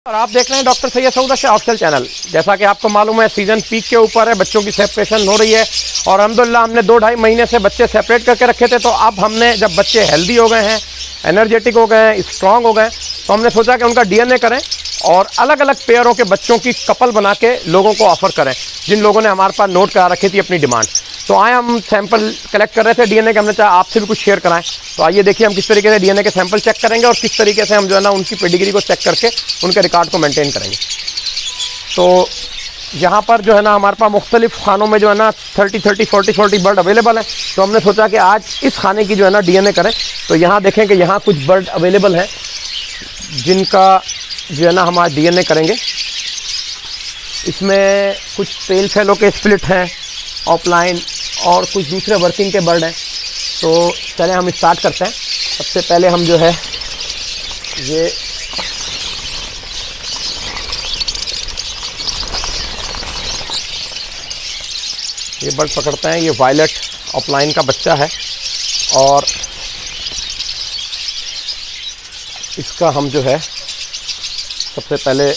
और आप देख रहे हैं doctor Syed Saud Ashraf official channel. जैसा कि आपको मालूम है सीजन पीक के ऊपर है, बच्चों की सेपरेशन हो रही है और अल्हम्दुलिल्लाह हमने 2-2.5 महीने से बच्चे सेपरेट करके रखे थे। तो अब हमने जब बच्चे हेल्दी हो गए हैं, एनर्जेटिक हो गए हैं, स्ट्रांग हो गए, तो हमने सोचा कि उनका डीएनए करें और अलग अलग पेयरों के बच्चों की कपल बना के लोगों को ऑफर करें, जिन लोगों ने हमारे पास नोट करा रखी थी अपनी डिमांड। तो आए हम सैंपल कलेक्ट कर रहे थे डीएनए के, हमने चाहा आपसे भी कुछ शेयर कराएं। तो आइए देखिए हम किस तरीके से डीएनए के सैंपल चेक करेंगे और किस तरीके से हम जो है ना उनकी पेडिग्री को चेक करके उनके रिकॉर्ड को मेंटेन करेंगे। तो यहाँ पर जो है ना हमारे पास मुख्तलिफ खानों में जो है ना 30-40 बर्ड अवेलेबल है। तो हमने सोचा कि आज इस खाने की जो है ना डीएनए करें। तो यहाँ देखें कि यहाँ कुछ बर्ड अवेलेबल हैं जिनका जो है ना हम आज डीएनए करेंगे। इसमें कुछ पेल फेलो के स्प्लिट हैं, ऑफलाइन, और कुछ दूसरे वर्किंग के बर्ड हैं। तो चलें हम स्टार्ट करते हैं। सबसे पहले हम जो है ये बर्ड पकड़ते हैं। ये वायलेट ऑफलाइन का बच्चा है और इसका हम जो है सबसे पहले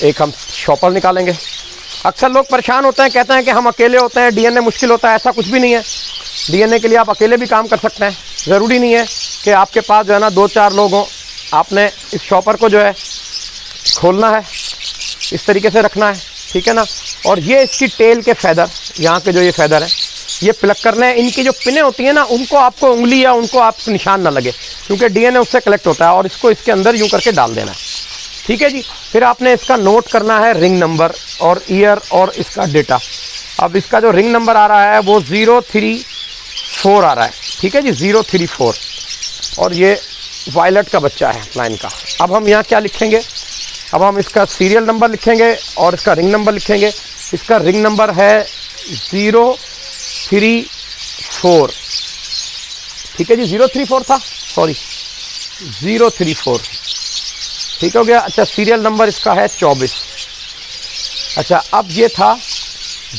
एक हम शॉपर निकालेंगे। अक्सर लोग परेशान होते हैं, कहते हैं कि हम अकेले होते हैं, डीएनए मुश्किल होता है। ऐसा कुछ भी नहीं है। डीएनए के लिए आप अकेले भी काम कर सकते हैं। ज़रूरी नहीं है कि आपके पास जो है ना 2-4 लोग हों। आपने इस शॉपर को जो है खोलना है, इस तरीके से रखना है, ठीक है ना। और ये इसकी टेल के फैदर, यहाँ के जो ये फैदर हैं, ये प्लग करने हैं। इनकी जो पिनें होती हैं ना, उनको आपको उंगली या उनको आप निशान ना लगे, क्योंकि डीएनए उससे कलेक्ट होता है। और इसको इसके अंदर यूँ करके डाल देना है, ठीक है जी। फिर आपने इसका नोट करना है रिंग नंबर और ईयर और इसका डेटा। अब इसका जो रिंग नंबर आ रहा है वो 034 आ रहा है, ठीक है जी, 034। और ये वायलेट का बच्चा है लाइन का। अब हम यहाँ क्या लिखेंगे? अब हम इसका सीरियल नंबर लिखेंगे और इसका रिंग नंबर लिखेंगे। इसका रिंग नंबर है 034, ठीक है जी। 034 था, सॉरी 034, ठीक हो गया। अच्छा, सीरियल नंबर इसका है 24। अच्छा, अब ये था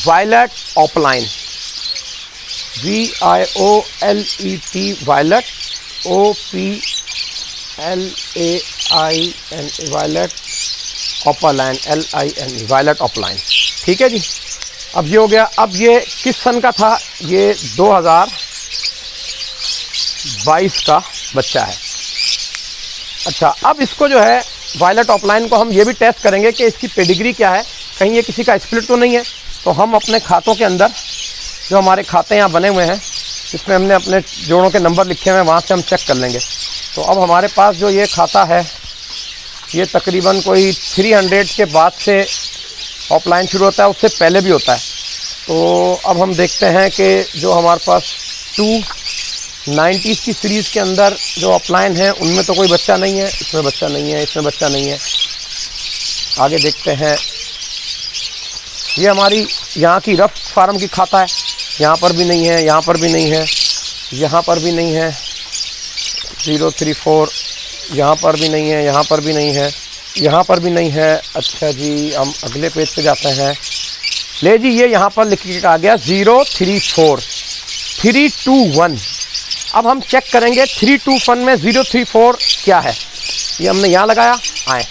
violet offline, VIOLET, violet OPLAIN, violet offline, LIN, violet offline, ठीक है जी। अब ये हो गया। अब ये किस सन का था? ये 2022 का बच्चा है। अच्छा, अब इसको जो है वायलेट ऑफलाइन को हम ये भी टेस्ट करेंगे कि इसकी पेडिग्री क्या है, कहीं ये किसी का स्प्लिट तो नहीं है। तो हम अपने खातों के अंदर, जो हमारे खाते यहाँ बने हुए हैं, जिसमें हमने अपने जोड़ों के नंबर लिखे हुए हैं, वहाँ से हम चेक कर लेंगे। तो अब हमारे पास जो ये खाता है, ये तकरीबन कोई 300 के बाद से ऑफलाइन शुरू होता है, उससे पहले भी होता है। तो अब हम देखते हैं कि जो हमारे पास 290 की सीरीज़ के अंदर जो ऑफलाइन है उनमें तो कोई बच्चा नहीं है। इसमें बच्चा नहीं है, इसमें बच्चा नहीं है। आगे देखते हैं। ये हमारी यहाँ की रफ फार्म की खाता है। यहाँ पर भी नहीं है, यहाँ पर भी नहीं है, यहाँ पर भी नहीं है, 034, यहाँ पर भी नहीं है, यहाँ पर भी नहीं है, यहाँ पर भी नहीं है। अच्छा जी, हम अगले पेज पे जाते हैं। ले जी, ये यहाँ पर लिख के आ गया 034, 321। अब हम चेक करेंगे 321 में 034 क्या है। ये हमने यहाँ लगाया, आए।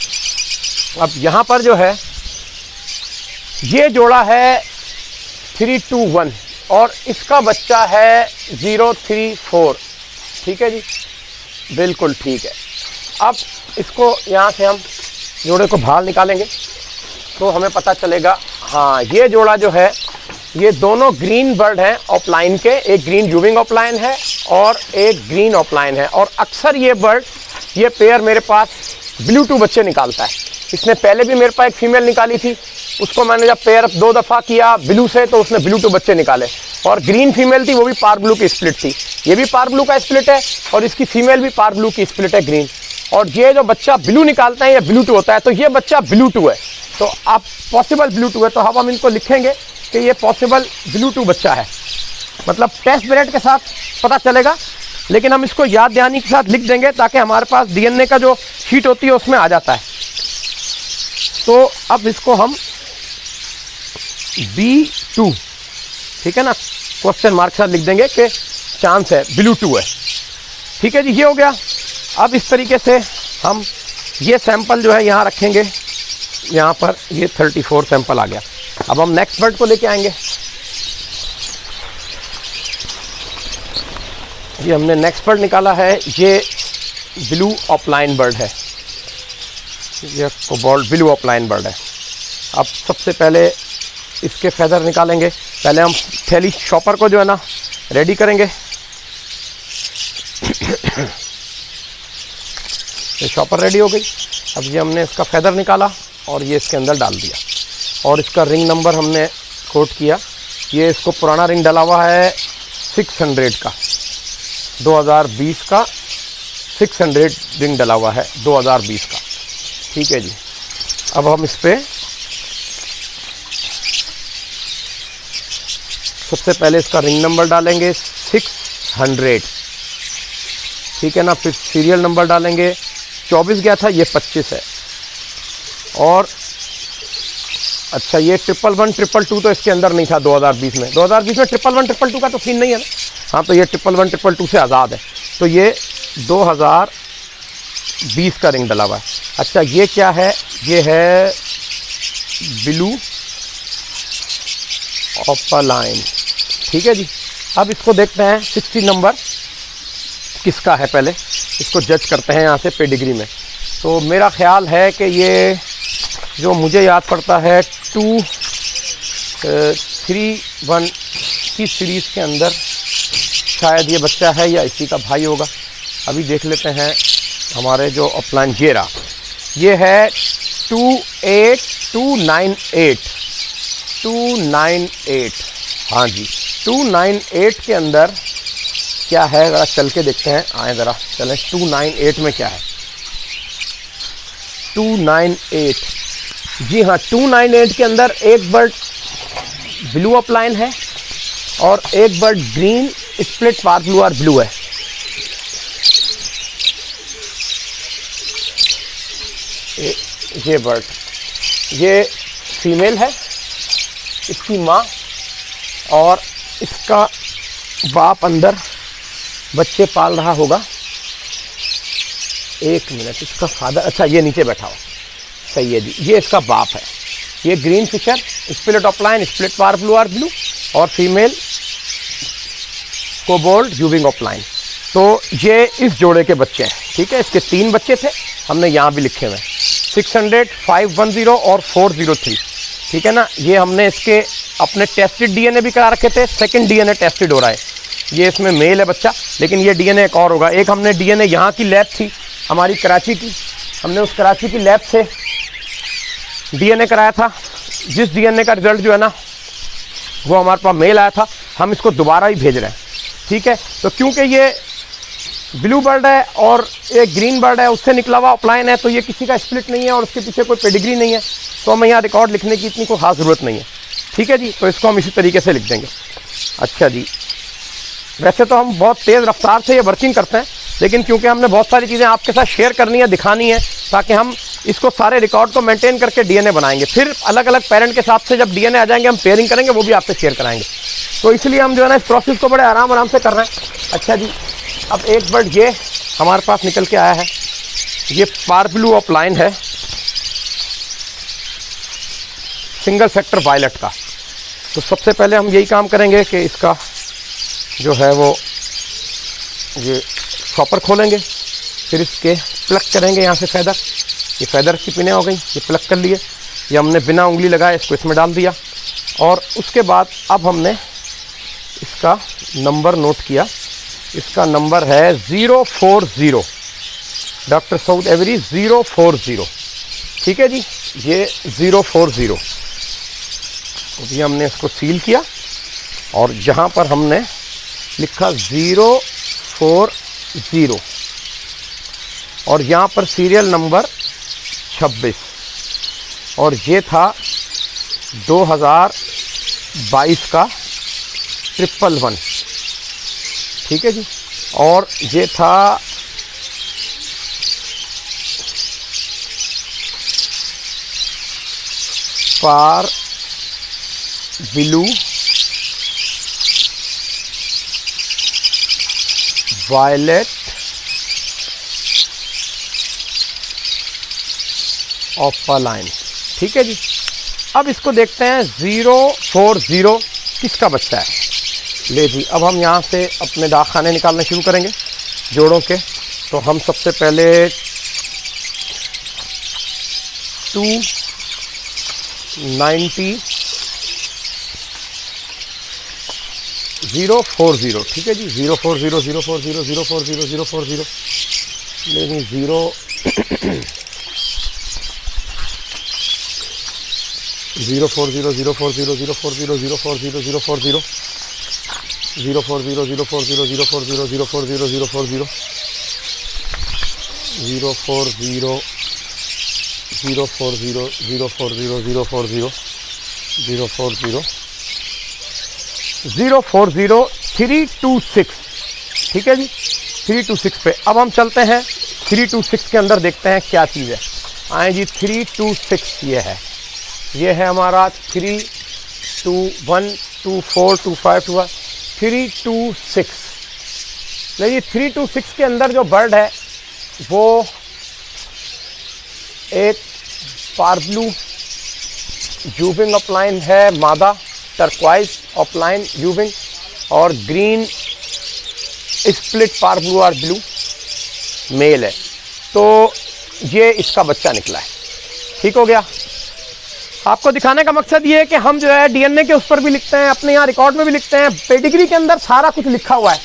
अब यहाँ पर जो है ये जोड़ा है 321 और इसका बच्चा है 034, ठीक है जी, बिल्कुल ठीक है। अब इसको यहाँ से हम जोड़े को बाहर निकालेंगे तो हमें पता चलेगा, हाँ, ये जोड़ा जो है ये दोनों ग्रीन बर्ड हैं ऑफलाइन के। एक ग्रीन जूविंग ऑफलाइन है और एक ग्रीन ऑफलाइन है। और अक्सर ये बर्ड, ये पेयर मेरे पास ब्लू-2 बच्चे निकालता है। इसने पहले भी मेरे पास एक फीमेल निकाली थी, उसको मैंने जब पेयर 2 दफ़ा किया ब्लू से तो उसने ब्लू-2 बच्चे निकाले। और ग्रीन फीमेल थी, वो भी पार ब्लू की स्प्लिट थी। ये भी पार ब्लू का स्प्लिट है और इसकी फीमेल भी पार ब्लू की स्प्लिट है, ग्रीन। और ये जो बच्चा ब्लू निकालता है ये ब्लू-2 होता है। तो ये बच्चा ब्लू-2 है, तो आप पॉसिबल ब्लू-2 है। तो अब हम इनको लिखेंगे कि ये पॉसिबल ब्लू-2 बच्चा है, मतलब टेस्ट ब्रेड के साथ पता चलेगा। लेकिन हम इसको याद दहानी के साथ लिख देंगे ताकि हमारे पास डीएनए का जो शीट होती है उसमें आ जाता है। तो अब इसको हम B2, ठीक है ना, क्वेश्चन मार्क के साथ लिख देंगे कि चांस है ब्लू-2 है, ठीक है जी। ये हो गया। अब इस तरीके से हम ये सैंपल जो है यहाँ रखेंगे, यहाँ पर ये 34 सैंपल आ गया। अब हम नेक्स्ट बर्ड को लेके आएंगे। ये हमने नेक्स्ट बर्ड निकाला है, ये ब्लू ऑफलाइन बर्ड है, ये कोबाल्ट ब्लू ऑफलाइन बर्ड है। अब सबसे पहले इसके फेदर निकालेंगे। पहले हम थैली शॉपर को जो है ना रेडी करेंगे। ये शॉपर रेडी हो गई। अब ये हमने इसका फेदर निकाला और ये इसके अंदर डाल दिया और इसका रिंग नंबर हमने कोट किया। ये इसको पुराना रिंग डला हुआ है 600 का, 2020 का 600 रिंग डला हुआ है 2020 का। ठीक है जी। अब हम इस पर सबसे पहले इसका रिंग नंबर डालेंगे 600, ठीक है ना। फिर सीरियल नंबर डालेंगे, 24 गया था, ये 25 है। और अच्छा, ये 111 222 तो इसके अंदर नहीं था 2020 में। 2020 में 111 222 का तो सीन नहीं है ना। हाँ, तो ये 111 222 से आज़ाद है। तो ये 2020 का रिंग डला हुआ है। अच्छा, ये क्या है? ये है ब्लू ऑफलाइन। ठीक है जी। अब इसको देखते हैं 60 नंबर किसका है, पहले इसको जज करते हैं यहाँ से पेडिग्री में। तो मेरा ख्याल है कि ये जो मुझे याद पड़ता है 231 की सीरीज़ के अंदर शायद ये बच्चा है या इसी का भाई होगा। अभी देख लेते हैं हमारे जो ऑफलाइन जेरा, ये है 298। हाँ जी, 298 के अंदर क्या है ज़रा चल के देखते हैं। आए ज़रा चलें, 298 में क्या है। 298, जी हाँ, 298 के अंदर एक बर्ड ब्लू ऑफलाइन है और एक बर्ड ग्रीन स्प्लिट पार ब्लू और ब्लू है। ये बर्ड, ये फीमेल है, इसकी माँ और इसका बाप अंदर बच्चे पाल रहा होगा। एक मिनट, इसका फादर, अच्छा ये नीचे बैठा हुआ, सही है जी, ये इसका बाप है। ये green fisher split offline split पार ब्लू और ब्लू और फीमेल कोबाल्ट यूविंग ऑफलाइन। तो ये इस जोड़े के बच्चे हैं। ठीक है, इसके 3 बच्चे थे, हमने यहाँ भी लिखे हुए हैं 600, 510 और 403। ठीक है ना। ये हमने इसके अपने टेस्टेड डीएनए भी करा रखे थे, सेकंड डीएनए टेस्टेड हो रहा है। ये इसमें मेल है बच्चा, लेकिन ये डीएनए एक और होगा। एक हमने डीएनए यहाँ की लैब थी हमारी कराची की, हमने उस कराची की लैब से डीएनए कराया था, जिस डीएनए का रिजल्ट जो है ना वो हमारे पास मेल आया था। हम इसको दोबारा ही भेज रहे हैं। ठीक है, तो क्योंकि ये ब्लू बर्ड है और एक ग्रीन बर्ड है, उससे निकला हुआ ऑफलाइन है, तो ये किसी का स्प्लिट नहीं है और उसके पीछे कोई पेडिग्री नहीं है, तो हमें यहाँ रिकॉर्ड लिखने की इतनी कोई खास ज़रूरत नहीं है। ठीक है जी, तो इसको हम इसी तरीके से लिख देंगे। अच्छा जी, वैसे तो हम बहुत तेज़ रफ्तार से ये वर्किंग करते हैं, लेकिन क्योंकि हमने बहुत सारी चीज़ें आपके साथ शेयर करनी है, दिखानी है, ताकि हम इसको सारे रिकॉर्ड को मेंटेन करके डीएनए बनाएंगे। फिर अलग अलग पेरेंट के साथ से जब डीएनए आ जाएंगे, हम पेयरिंग करेंगे, वो भी आपसे शेयर कराएंगे। तो इसलिए हम जो है ना इस प्रोसेस को बड़े आराम से कर रहे हैं। अच्छा जी, अब एक बर्ड ये हमारे पास निकल के आया है, ये पार ब्लू ऑफलाइन है, सिंगल सेक्टर वायलेट का। तो सबसे पहले हम यही काम करेंगे कि इसका जो है वो ये शॉपर खोलेंगे, फिर इसके प्लग करेंगे यहाँ से फेदर। ये फेदर की पिने हो गई, ये प्लग कर लिए, ये हमने बिना उंगली लगाए इसको इसमें डाल दिया। और उसके बाद अब हमने इसका नंबर नोट किया। इसका नंबर है 040, डॉक्टर सऊद एवरी 040। ठीक है जी, ये 040। अभी हमने इसको सील किया और जहाँ पर हमने लिखा 040 और यहाँ पर सीरियल नंबर 26 और ये था 2022 का 111। ठीक है जी, और ये था पार ब्लू वायलेट ऑपालाइन। ठीक है जी। अब इसको देखते हैं 040 किसका बच्चा है। ले जी, अब हम यहाँ से अपने दाग खाने निकालने शुरू करेंगे जोड़ों के। तो हम सबसे पहले 290 040। ठीक है जी, 040 040 040 040। लेकिन 0 040 040 040 040 040 040 040 040 040 040 040 040 040 326। ठीक है जी, 326 पे। अब हम चलते हैं 326 के अंदर, देखते हैं क्या चीज़ है। आए जी, 326 ये है हमारा 3 2 1 2 4 2 5 2 326। देखिए 326 के अंदर जो बर्ड है वो एक पार्ब्लू यूविंग ऑपलाइन है मादा, टर्क्वाइज ऑपलाइन यूविंग, और ग्रीन स्प्लिट पार्ब्लू और ब्लू मेल है। तो ये इसका बच्चा निकला है। ठीक हो गया। आपको दिखाने का मकसद ये है कि हम जो है डीएनए के उस पर भी लिखते हैं, अपने यहाँ रिकॉर्ड में भी लिखते हैं, पेडिग्री के अंदर सारा कुछ लिखा हुआ है।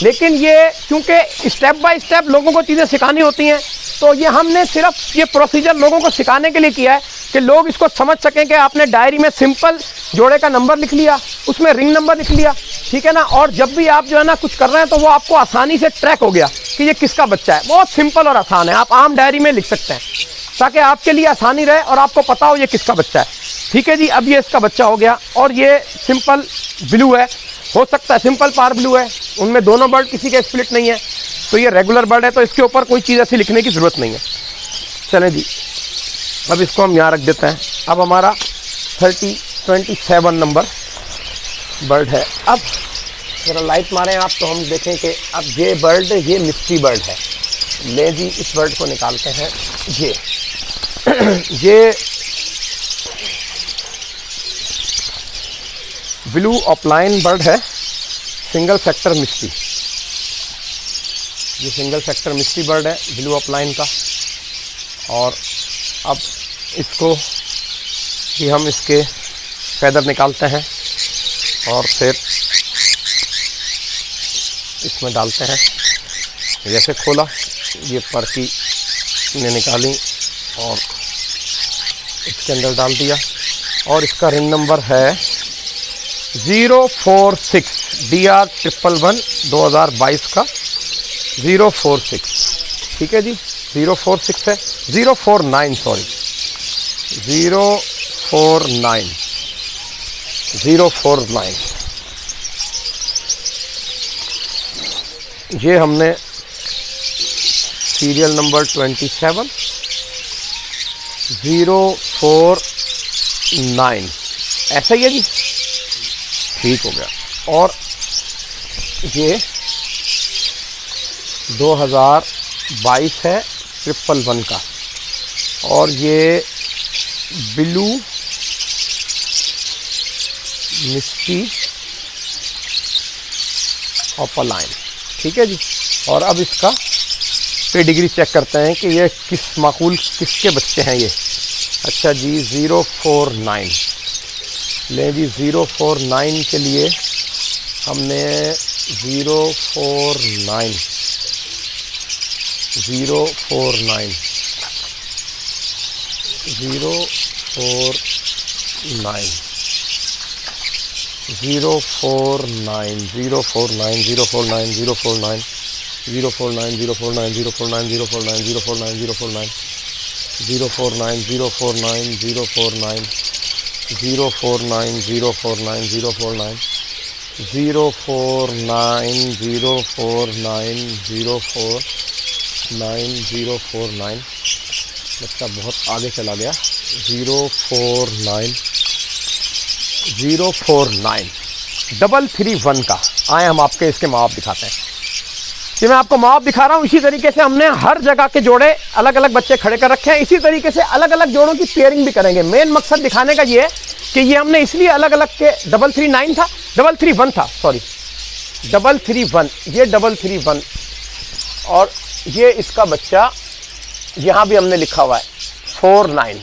लेकिन ये क्योंकि स्टेप बाय स्टेप लोगों को चीज़ें सिखानी होती हैं, तो ये हमने सिर्फ ये प्रोसीजर लोगों को सिखाने के लिए किया है कि लोग इसको समझ सकें कि आपने डायरी में सिंपल जोड़े का नंबर लिख लिया, उसमें रिंग नंबर लिख लिया, ठीक है ना, और जब भी आप जो है ना कुछ कर रहे हैं तो वो आपको आसानी से ट्रैक हो गया कि ये किसका बच्चा है। बहुत सिंपल और आसान है, आप आम डायरी में लिख सकते हैं ताकि आपके लिए आसानी रहे और आपको पता हो ये किसका बच्चा है। ठीक है जी, अब ये इसका बच्चा हो गया, और ये सिंपल ब्लू है, हो सकता है सिंपल पार ब्लू है, उनमें दोनों बर्ड किसी के स्प्लिट नहीं है, तो ये रेगुलर बर्ड है, तो इसके ऊपर कोई चीज़ ऐसी लिखने की ज़रूरत नहीं है। चलें जी, अब इसको हम यहाँ रख देते हैं। अब हमारा 27 नंबर बर्ड है। अब जरा लाइट मारें आप तो हम देखें कि अब ये बर्ड, ये मिस्ट्री बर्ड है। ले जी, इस बर्ड को निकालते हैं। ये ब्लू ऑपलाइन बर्ड है, सिंगल सेक्टर मिस्ट्री। ये सिंगल सेक्टर मिस्ट्री बर्ड है ब्लू ऑपलाइन का। और अब इसको भी हम इसके फैदर निकालते हैं और फिर इसमें डालते हैं। जैसे खोला, ये पर की ने निकाली और इसके अंदर डाल दिया, और इसका रिंग नंबर है 046 DR111 2022 का 046। ठीक है जी, 046 है, 049 सॉरी 049। ये हमने सीरियल नंबर 27 049 ऐसा ही है जी। ठीक हो गया। और ये 2022 है 111 का, और ये ब्लू मिस्टी ऑपलाइन। ठीक है जी। और अब इसका पेडिग्री चेक करते हैं कि ये किस माकूल किसके बच्चे हैं ये। अच्छा जी, 049 ले जी। 049 के लिए हमने 049 049 049 049 049 049 049 049 049 049 049 049 049 049 049 049 049 049 049 049 049 बच्चा बहुत आगे चला गया। 049 049 331 का। आए हम आपके इसके माँ बाप दिखाते हैं। कि मैं आपको माप दिखा रहा हूँ। इसी तरीके से हमने हर जगह के जोड़े अलग अलग बच्चे खड़े कर रखे हैं। इसी तरीके से अलग अलग जोड़ों की पेयरिंग भी करेंगे। मेन मकसद दिखाने का ये है कि ये हमने इसलिए अलग अलग के 339 था, 331 था, सॉरी 331, ये 331 और ये इसका बच्चा यहाँ भी हमने लिखा हुआ है 49,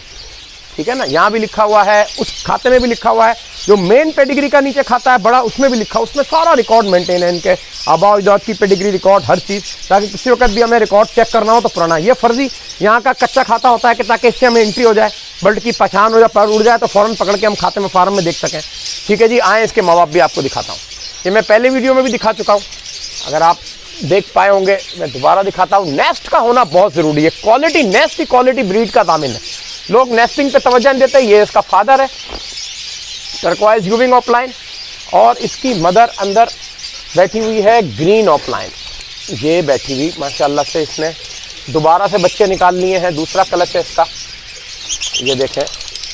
ठीक है ना, यहाँ भी लिखा हुआ है, उस खाते में भी लिखा हुआ है, जो मेन पेडिग्री का नीचे खाता है बड़ा उसमें भी लिखा, उसमें सारा रिकॉर्ड मेंटेन है, इनके आबा इजाद की पेडिग्री रिकॉर्ड हर चीज़, ताकि किसी वक्त भी हमें रिकॉर्ड चेक करना हो तो पुराना। ये फर्जी यहाँ का कच्चा खाता होता है कि ताकि इससे हमें एंट्री हो जाए, बल्ट की पहचान हो जाए, पर उड़ जाए तो फ़ौरन पकड़ के हम खाते में फार्म में देख सकें। ठीक है जी, आए इसके माँ बाप भी आपको दिखाता हूँ। ये मैं पहले वीडियो में भी दिखा चुका हूँ, अगर आप देख पाए होंगे मैं दोबारा दिखाता हूँ। नेस्ट का होना बहुत ज़रूरी है। क्वालिटी नेस्ट की क्वालिटी ब्रीड का दामिन है। लोग नेस्टिंग पे तवज्जो नहीं देते। ये इसका फादर है टर्कवाइज यूविंग ऑफलाइन और इसकी मदर अंदर बैठी हुई है ग्रीन ऑफलाइन। ये बैठी हुई माशाल्लाह से इसने दोबारा से बच्चे निकाल लिए हैं। दूसरा क्लच है इसका, ये देखें,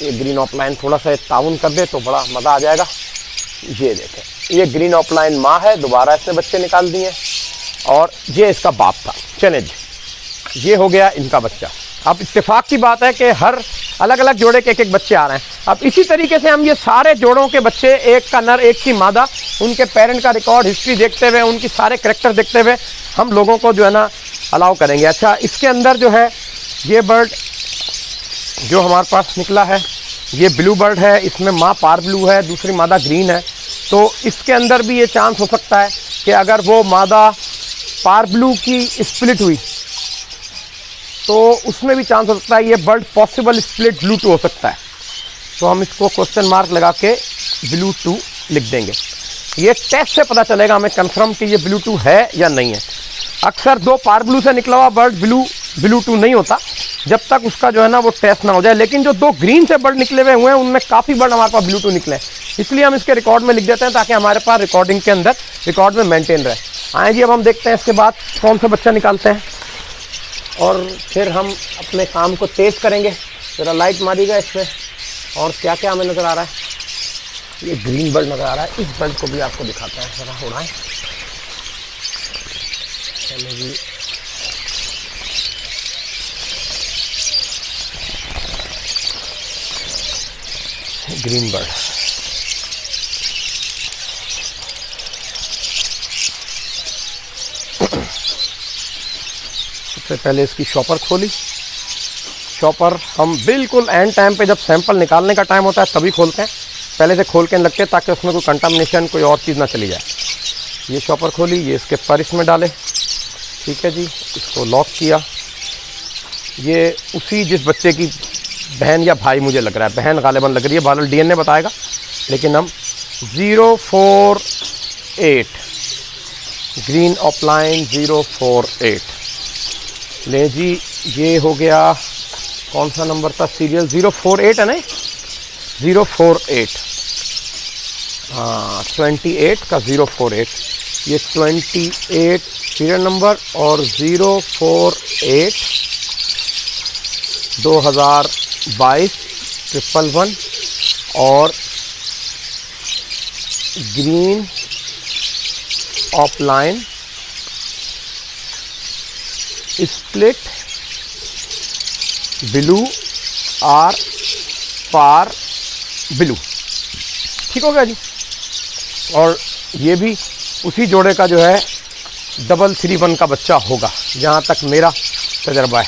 ये ग्रीन ऑफलाइन थोड़ा सा ताउन कर दे तो बड़ा मज़ा आ जाएगा। ये देखें, ये ग्रीन ऑफलाइन माँ है, दोबारा इसने बच्चे निकाल दिए और ये इसका बाप था। चले जी, ये हो गया इनका बच्चा। अब इत्तेफाक की बात है कि हर अलग अलग जोड़े के एक बच्चे आ रहे हैं। अब इसी तरीके से हम ये सारे जोड़ों के बच्चे, एक का नर एक की मादा, उनके पेरेंट का रिकॉर्ड हिस्ट्री देखते हुए, उनकी सारे करैक्टर देखते हुए हम लोगों को जो है ना अलाउ करेंगे। अच्छा, इसके अंदर जो है ये बर्ड जो हमारे पास निकला है ये ब्लू बर्ड है, इसमें माँ पार ब्लू है, दूसरी मादा ग्रीन है। तो इसके अंदर भी ये चांस हो सकता है कि अगर वो मादा पार ब्लू की स्प्लिट हुई तो उसमें भी चांस हो सकता है ये बर्ड पॉसिबल स्प्लिट ब्लू 2 हो सकता है। तो हम इसको क्वेश्चन मार्क लगा के ब्लू 2 लिख देंगे। ये टेस्ट से पता चलेगा हमें कंफर्म कि ये ब्लू 2 है या नहीं है। अक्सर 2 पार ब्लू से निकला हुआ बर्ड ब्लू 2 नहीं होता जब तक उसका जो है ना वो टेस्ट ना हो जाए। लेकिन जो 2 ग्रीन से बर्ड निकले हुए हैं उनमें काफ़ी बर्ड हमारे पास ब्लू 2 निकले, इसलिए हम इसके रिकॉर्ड में लिख देते हैं ताकि हमारे पास रिकॉर्डिंग के अंदर रिकॉर्ड में मेंटेन रहे। आए जी, अब हम देखते हैं इसके बाद कौन सा बच्चा निकालते हैं और फिर हम अपने काम को तेज़ करेंगे। ज़रा लाइट मारिएगा इसमें और क्या क्या हमें नज़र आ रहा है। ये ग्रीन बर्ड नज़र आ रहा है, इस बर्ड को भी आपको दिखाते हैं, ज़रा उड़ाएं। चलो जी, ग्रीन बर्ड सबसे पहले इसकी शॉपर खोली। शॉपर हम बिल्कुल एंड टाइम पे जब सैंपल निकालने का टाइम होता है तभी खोलते हैं, पहले से खोल के लगते हैं ताकि उसमें कोई कंटामिनेशन कोई और चीज़ ना चली जाए। ये शॉपर खोली, ये इसके पर इसमें डाले, ठीक है जी, इसको लॉक किया। ये उसी जिस बच्चे की बहन या भाई मुझे लग रहा है, बहन गालिबन लग रही है, बादल डीएनए बताएगा, लेकिन हम 048 ग्रीन ऑफलाइन 048 ले जी। ये हो गया, कौन सा नंबर था, सीरियल 048 है ना, 048, हाँ 28 का 048, ये 28 सीरियल नंबर और 048 2022 111 और ग्रीन ऑफलाइन स्प्लिट ब्लू आर पार ब्लू, ठीक हो गया जी। और ये भी उसी जोड़े का जो है 331 का बच्चा होगा, जहाँ तक मेरा तजर्बा है।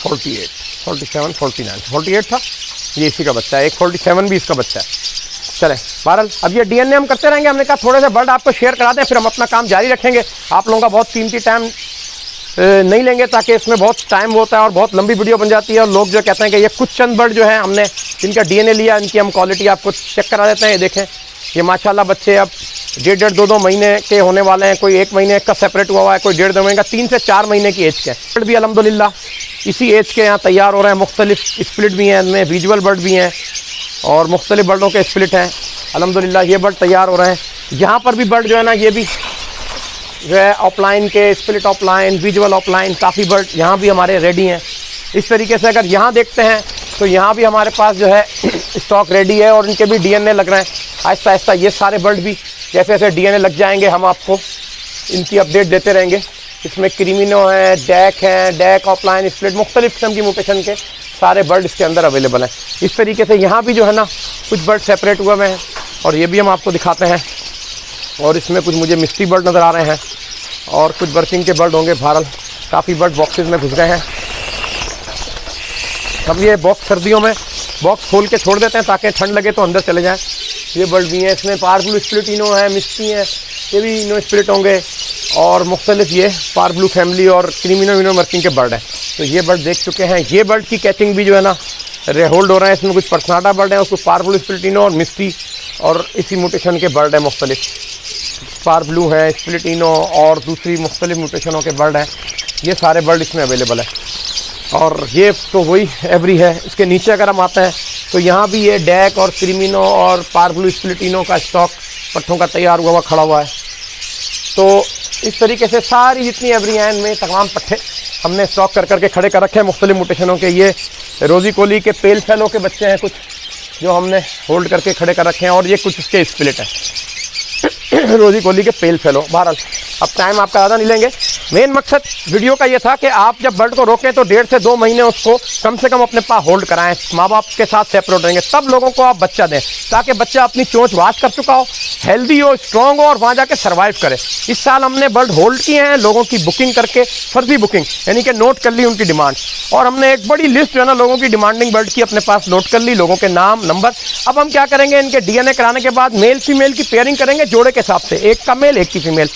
(48) 47 49 48 था, ये इसी का बच्चा है। एक 47 भी इसका बच्चा है। चले बहरहाल, अब ये डीएनए हम करते रहेंगे। हमने कहा थोड़े से बर्ड आपको शेयर करा दें, फिर हम अपना काम जारी रखेंगे। आप लोगों का बहुत कीमती टाइम नहीं लेंगे, ताकि इसमें बहुत टाइम होता है और बहुत लंबी वीडियो बन जाती है। और लोग जो कहते हैं कि ये कुछ चंद बर्ड जो है हमने जिनका डीएनए लिया, इनकी हम क्वालिटी आपको चेक करा देते हैं। ये देखें, ये माशाल्लाह बच्चे अब 1.5 2 महीने के होने वाले हैं। कोई 1 महीने का सेपरेट हुआ है, कोई 1.5 2 महीने का, 3 से 4 महीने की एज के बर्ड भी अल्हम्दुलिल्लाह इसी एज के यहाँ तैयार हो रहे हैं। मुख्तलिफ स्प्लिट भी हैं इनमें, विजुअल बर्ड भी हैं और मुख्तलिफ बर्डों के स्प्लिट हैं। अल्हम्दुलिल्लाह ये बर्ड तैयार हो रहे हैं। यहाँ पर भी बर्ड जो है ना, ये भी जो है ऑफलाइन के, स्प्लिट ऑफलाइन, विजुअल ऑफलाइन, काफ़ी बर्ड यहाँ भी हमारे रेडी हैं। इस तरीके से अगर यहाँ देखते हैं तो यहाँ भी हमारे पास जो है स्टॉक रेडी है और इनके भी डीएनए लग रहे हैं आहिस्ता आहिस्ता। ये सारे बर्ड भी जैसे जैसे डीएनए लग जाएंगे हम आपको इनकी अपडेट देते रहेंगे। इसमें क्रीमिनो है, डैक ऑफलाइन स्प्लिट, मुख्तलिफ किस्म की म्यूटेशन के सारे बर्ड इसके अंदर अवेलेबल हैं। इस तरीके से यहाँ भी जो है ना कुछ बर्ड सेपरेट हुए हैं और ये भी हम आपको दिखाते हैं। और इसमें कुछ मुझे मिस्ट्री बर्ड नज़र आ रहे हैं और कुछ बर्चिंग के बर्ड होंगे। बहरहाल काफ़ी बर्ड बॉक्सेस में घुस गए हैं। अब ये बॉक्स सर्दियों में बॉक्स खोल के छोड़ देते हैं ताकि ठंड लगे तो अंदर चले जाएं। ये बर्ड भी हैं, इसमें पावरब्लू स्प्लिट इनो है, मिस्ट्री है, ये भी इनो स्प्लिट होंगे और मुख्तलिफ ये पावरब्लू फैमिली और क्रीमिनो इनो मर्किंग के बर्ड हैं। तो ये बर्ड देख चुके हैं। ये बर्ड की कैचिंग भी जो है ना होल्ड हो रहे हैं। इसमें कुछ पर्सनाटा बर्ड हैं, उसको पावरब्लू स्प्लिट इनो और मिस्ट्री और इसी म्यूटेशन के बर्ड हैं। मुख्तलिफ पावरब्लू हैं, स्प्लिट इनो और दूसरी मुख्तलिफ म्यूटेशनों के बर्ड हैं। ये सारे बर्ड इसमें अवेलेबल है। और ये तो वही एवरी है। इसके नीचे अगर हम आते हैं तो यहाँ भी ये डैक और क्रीमिनो और पावरब्लू स्प्लिटिनो का स्टॉक पट्ठों का तैयार हुआ खड़ा हुआ है। तो इस तरीके से सारी जितनी एवरियन में तमाम पट्ठे हमने स्टॉक कर करके खड़े कर रखे हैं मुख्तलिफ म्यूटेशनों के। ये रोजी कोली के पेल फेलो के बच्चे हैं कुछ जो हमने होल्ड करके खड़े कर रखे हैं और ये कुछ इसके स्प्लिट है रोजी कोली के पेल फेलो। बहरहाल अब टाइम आपका ज़्यादा नहीं लेंगे। मेन मकसद वीडियो का ये था कि आप जब बर्ड को रोकें तो 1.5 से 2 महीने उसको कम से कम अपने पास होल्ड कराएं, माँ बाप के साथ सेपरेट रहेंगे, तब लोगों को आप बच्चा दें ताकि बच्चा अपनी चोंच वाश कर चुका हो, हेल्दी हो, स्ट्रॉन्ग हो और वहाँ जाके सर्वाइव करे। इस साल हमने बर्ड होल्ड किए हैं लोगों की बुकिंग करके, फर्जी बुकिंग यानी कि नोट कर ली उनकी डिमांड और हमने एक बड़ी लिस्ट जो है ना लोगों की डिमांडिंग बर्ड की अपने पास नोट कर ली, लोगों के नाम नंबर। अब हम क्या करेंगे, इनके डीएनए कराने के बाद मेल फीमेल की पेयरिंग करेंगे जोड़े के हिसाब से, एक का मेल एक की फीमेल,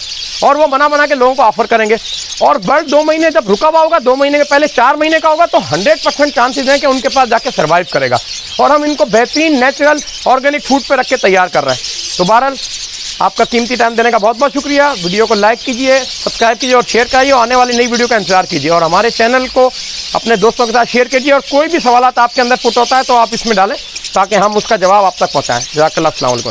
और वो बना के लोगों को ऑफर करेंगे। और बर्ड 2 महीने जब रुका हुआ होगा, 2 महीने के पहले 4 महीने का होगा तो 100% चांसेस हैं कि उनके पास जाके सर्वाइव करेगा। और हम इनको बेहतरीन नेचुरल ऑर्गेनिक फूड पे रख के तैयार कर रहे हैं। तो बहरहाल आपका कीमती टाइम देने का बहुत बहुत शुक्रिया। वीडियो को लाइक कीजिए, सब्सक्राइब कीजिए और शेयर करिए। आने वाली नई वीडियो का इंतजार कीजिए और हमारे चैनल को अपने दोस्तों के साथ शेयर कीजिए। और कोई भी सवाल आपके अंदर पुट होता है तो आप इसमें डालें ताकि हम उसका जवाब आप तक पहुँचाएँ। जज़ाकल्लाह, अस्सलाम वालेकुम।